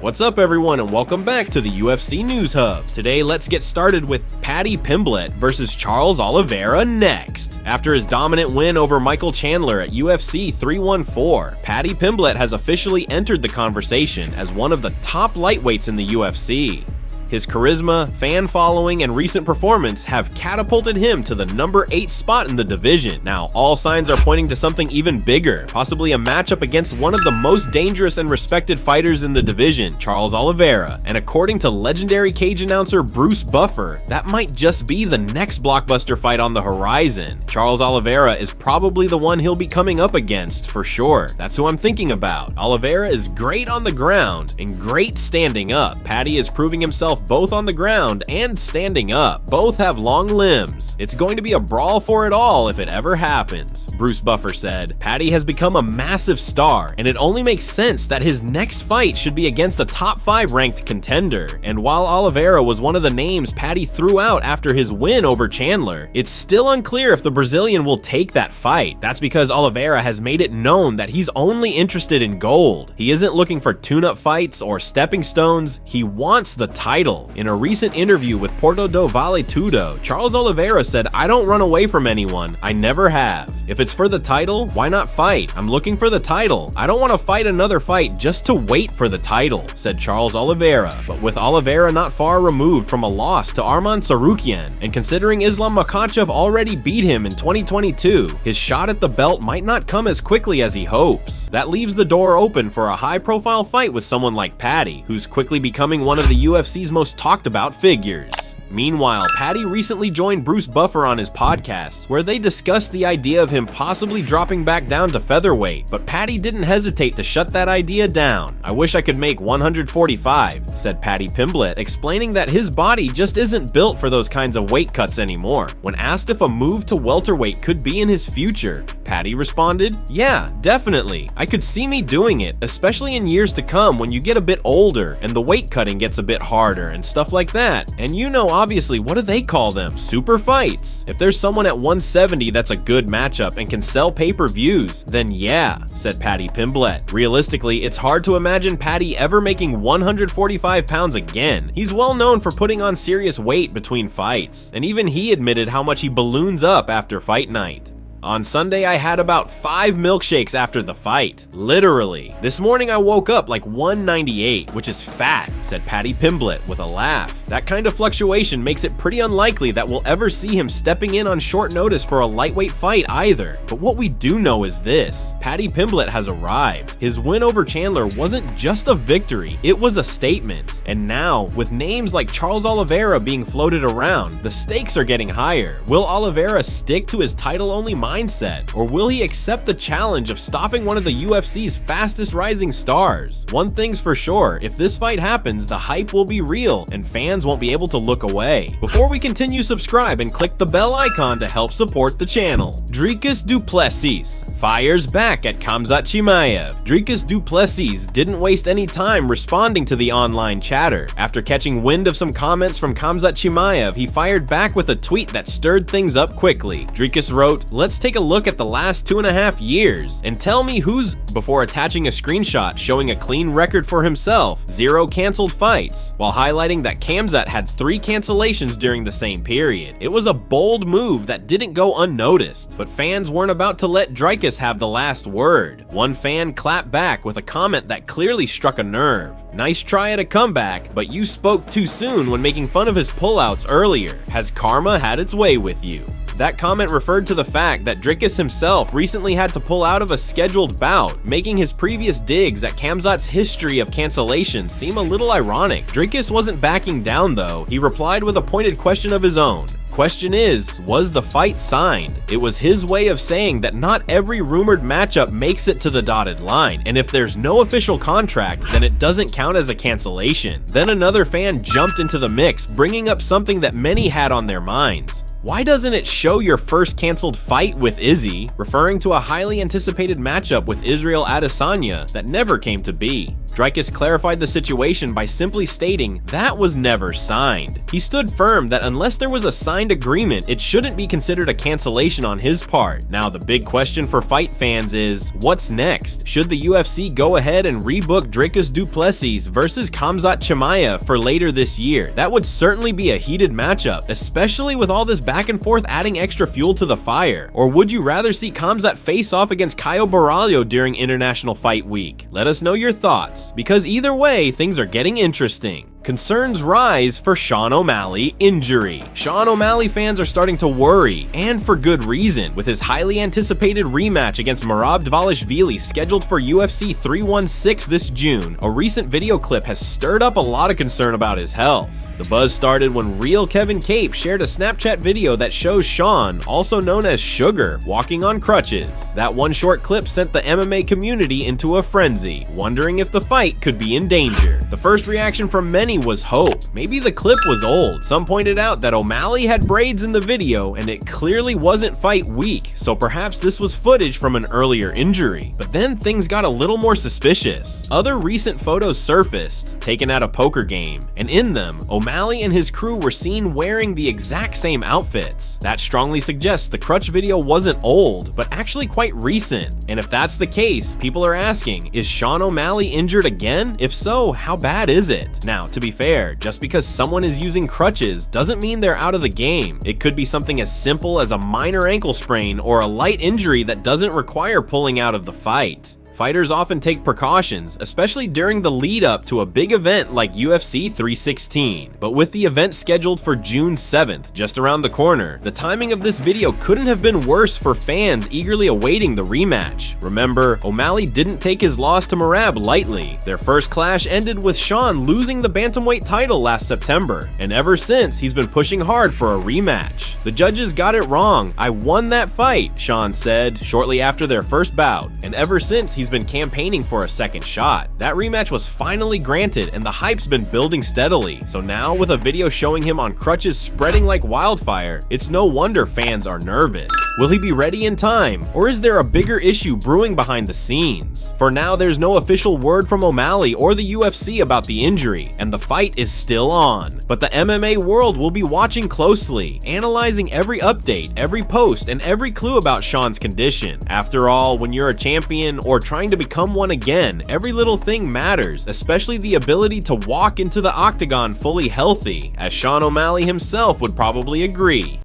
What's up everyone and welcome back to the UFC News Hub. Today let's get started with Paddy Pimblett versus Charles Oliveira next. After his dominant win over Michael Chandler at UFC 314, Paddy Pimblett has officially entered the conversation as one of the top lightweights in the UFC. His charisma, fan following, and recent performance have catapulted him to the number 8 spot in the division. Now, all signs are pointing to something even bigger, possibly a matchup against one of the most dangerous and respected fighters in the division, Charles Oliveira. And according to legendary cage announcer Bruce Buffer, that might just be the next blockbuster fight on the horizon. Charles Oliveira is probably the one he'll be coming up against, for sure. That's who I'm thinking about. Oliveira is great on the ground and great standing up. Paddy is proving himself both on the ground and standing up. Both have long limbs. It's going to be a brawl for it all if it ever happens. Bruce Buffer said, Paddy has become a massive star, and it only makes sense that his next fight should be against a top 5 ranked contender. And while Oliveira was one of the names Paddy threw out after his win over Chandler, it's still unclear if the Brazilian will take that fight. That's because Oliveira has made it known that he's only interested in gold. He isn't looking for tune-up fights or stepping stones. He wants the title. In a recent interview with Porto do Vale Tudo, Charles Oliveira said, I don't run away from anyone. I never have. If it's for the title, why not fight? I'm looking for the title. I don't want to fight another fight just to wait for the title, said Charles Oliveira. But with Oliveira not far removed from a loss to Arman Tsarukyan, and considering Islam Makhachev already beat him in 2022, his shot at the belt might not come as quickly as he hopes. That leaves the door open for a high-profile fight with someone like Paddy, who's quickly becoming one of the UFC's most talked about figures. Meanwhile, Paddy recently joined Bruce Buffer on his podcast, where they discussed the idea of him possibly dropping back down to featherweight, but Paddy didn't hesitate to shut that idea down. I wish I could make 145, said Paddy Pimblett, explaining that his body just isn't built for those kinds of weight cuts anymore. When asked if a move to welterweight could be in his future, Paddy responded, yeah, definitely. I could see me doing it, especially in years to come when you get a bit older and the weight cutting gets a bit harder and stuff like that. And you know, obviously, what do they call them? Super fights. If there's someone at 170 that's a good matchup and can sell pay-per-views, then yeah, said Paddy Pimblett. Realistically, it's hard to imagine Paddy ever making 145 pounds again. He's well known for putting on serious weight between fights, and even he admitted how much he balloons up after fight night. On Sunday, I had about 5 milkshakes after the fight. Literally. This morning I woke up like 198, which is fat, said Paddy Pimblett with a laugh. That kind of fluctuation makes it pretty unlikely that we'll ever see him stepping in on short notice for a lightweight fight either. But what we do know is this: Paddy Pimblett has arrived. His win over Chandler wasn't just a victory, it was a statement. And now, with names like Charles Oliveira being floated around, the stakes are getting higher. Will Oliveira stick to his title-only mindset, or will he accept the challenge of stopping one of the UFC's fastest rising stars? One thing's for sure, if this fight happens, the hype will be real and fans won't be able to look away. Before we continue, subscribe and click the bell icon to help support the channel. Dricus du Plessis fires back at Khamzat Chimaev. Dricus du Plessis didn't waste any time responding to the online chatter. After catching wind of some comments from Khamzat Chimaev, he fired back with a tweet that stirred things up quickly. Dricus wrote, "Let's take a look at the last 2.5 years and tell me who's," before attaching a screenshot showing a clean record for himself, 0 canceled fights, while highlighting that Khamzat had 3 cancellations during the same period. It was a bold move that didn't go unnoticed, but fans weren't about to let Dricus have the last word. One fan clapped back with a comment that clearly struck a nerve. "Nice try at a comeback, but you spoke too soon when making fun of his pullouts earlier. Has karma had its way with you?" That comment referred to the fact that Dricus himself recently had to pull out of a scheduled bout, making his previous digs at Khamzat's history of cancellations seem a little ironic. Dricus wasn't backing down though. He replied with a pointed question of his own. Question is, was the fight signed? It was his way of saying that not every rumored matchup makes it to the dotted line, and if there's no official contract, then it doesn't count as a cancellation. Then another fan jumped into the mix, bringing up something that many had on their minds. Why doesn't it show your first canceled fight with Izzy, referring to a highly anticipated matchup with Israel Adesanya that never came to be? Dricus clarified the situation by simply stating that was never signed. He stood firm that unless there was a signed agreement, it shouldn't be considered a cancellation on his part. Now the big question for fight fans is, what's next? Should the UFC go ahead and rebook Dricus du Plessis versus Khamzat Chimaev for later this year? That would certainly be a heated matchup, especially with all this back and forth adding extra fuel to the fire. Or would you rather see Khamzat face off against Caio Borralho during International Fight Week? Let us know your thoughts, because either way, things are getting interesting. Concerns rise for Sean O'Malley injury. Sean O'Malley fans are starting to worry, and for good reason, with his highly anticipated rematch against Merab Dvalishvili scheduled for UFC 316 this June. A recent video clip has stirred up a lot of concern about his health. The buzz started when real Kevin Cape shared a Snapchat video that shows Sean, also known as Sugar, walking on crutches. That one short clip sent the MMA community into a frenzy, wondering if the fight could be in danger. The first reaction from many was hope. Maybe the clip was old. Some pointed out that O'Malley had braids in the video and it clearly wasn't fight week, so perhaps this was footage from an earlier injury. But then things got a little more suspicious. Other recent photos surfaced, taken at a poker game, and in them, O'Malley and his crew were seen wearing the exact same outfits. That strongly suggests the crutch video wasn't old, but actually quite recent. And if that's the case, people are asking, is Sean O'Malley injured again? If so, how bad is it? Now, to be fair, just because someone is using crutches doesn't mean they're out of the game. It could be something as simple as a minor ankle sprain or a light injury that doesn't require pulling out of the fight. Fighters often take precautions, especially during the lead up to a big event like UFC 316. But with the event scheduled for June 7th, just around the corner, the timing of this video couldn't have been worse for fans eagerly awaiting the rematch. Remember, O'Malley didn't take his loss to Merab lightly. Their first clash ended with Sean losing the bantamweight title last September, and ever since, he's been pushing hard for a rematch. The judges got it wrong. I won that fight, Sean said shortly after their first bout, and ever since he's been campaigning for a second shot. That rematch was finally granted and the hype's been building steadily, so now with a video showing him on crutches spreading like wildfire, it's no wonder fans are nervous. Will he be ready in time, or is there a bigger issue brewing behind the scenes? For now, there's no official word from O'Malley or the UFC about the injury, and the fight is still on. But the MMA world will be watching closely, analyzing every update, every post, and every clue about Sean's condition. After all, when you're a champion or trying to become one again, every little thing matters, especially the ability to walk into the octagon fully healthy, as Sean O'Malley himself would probably agree.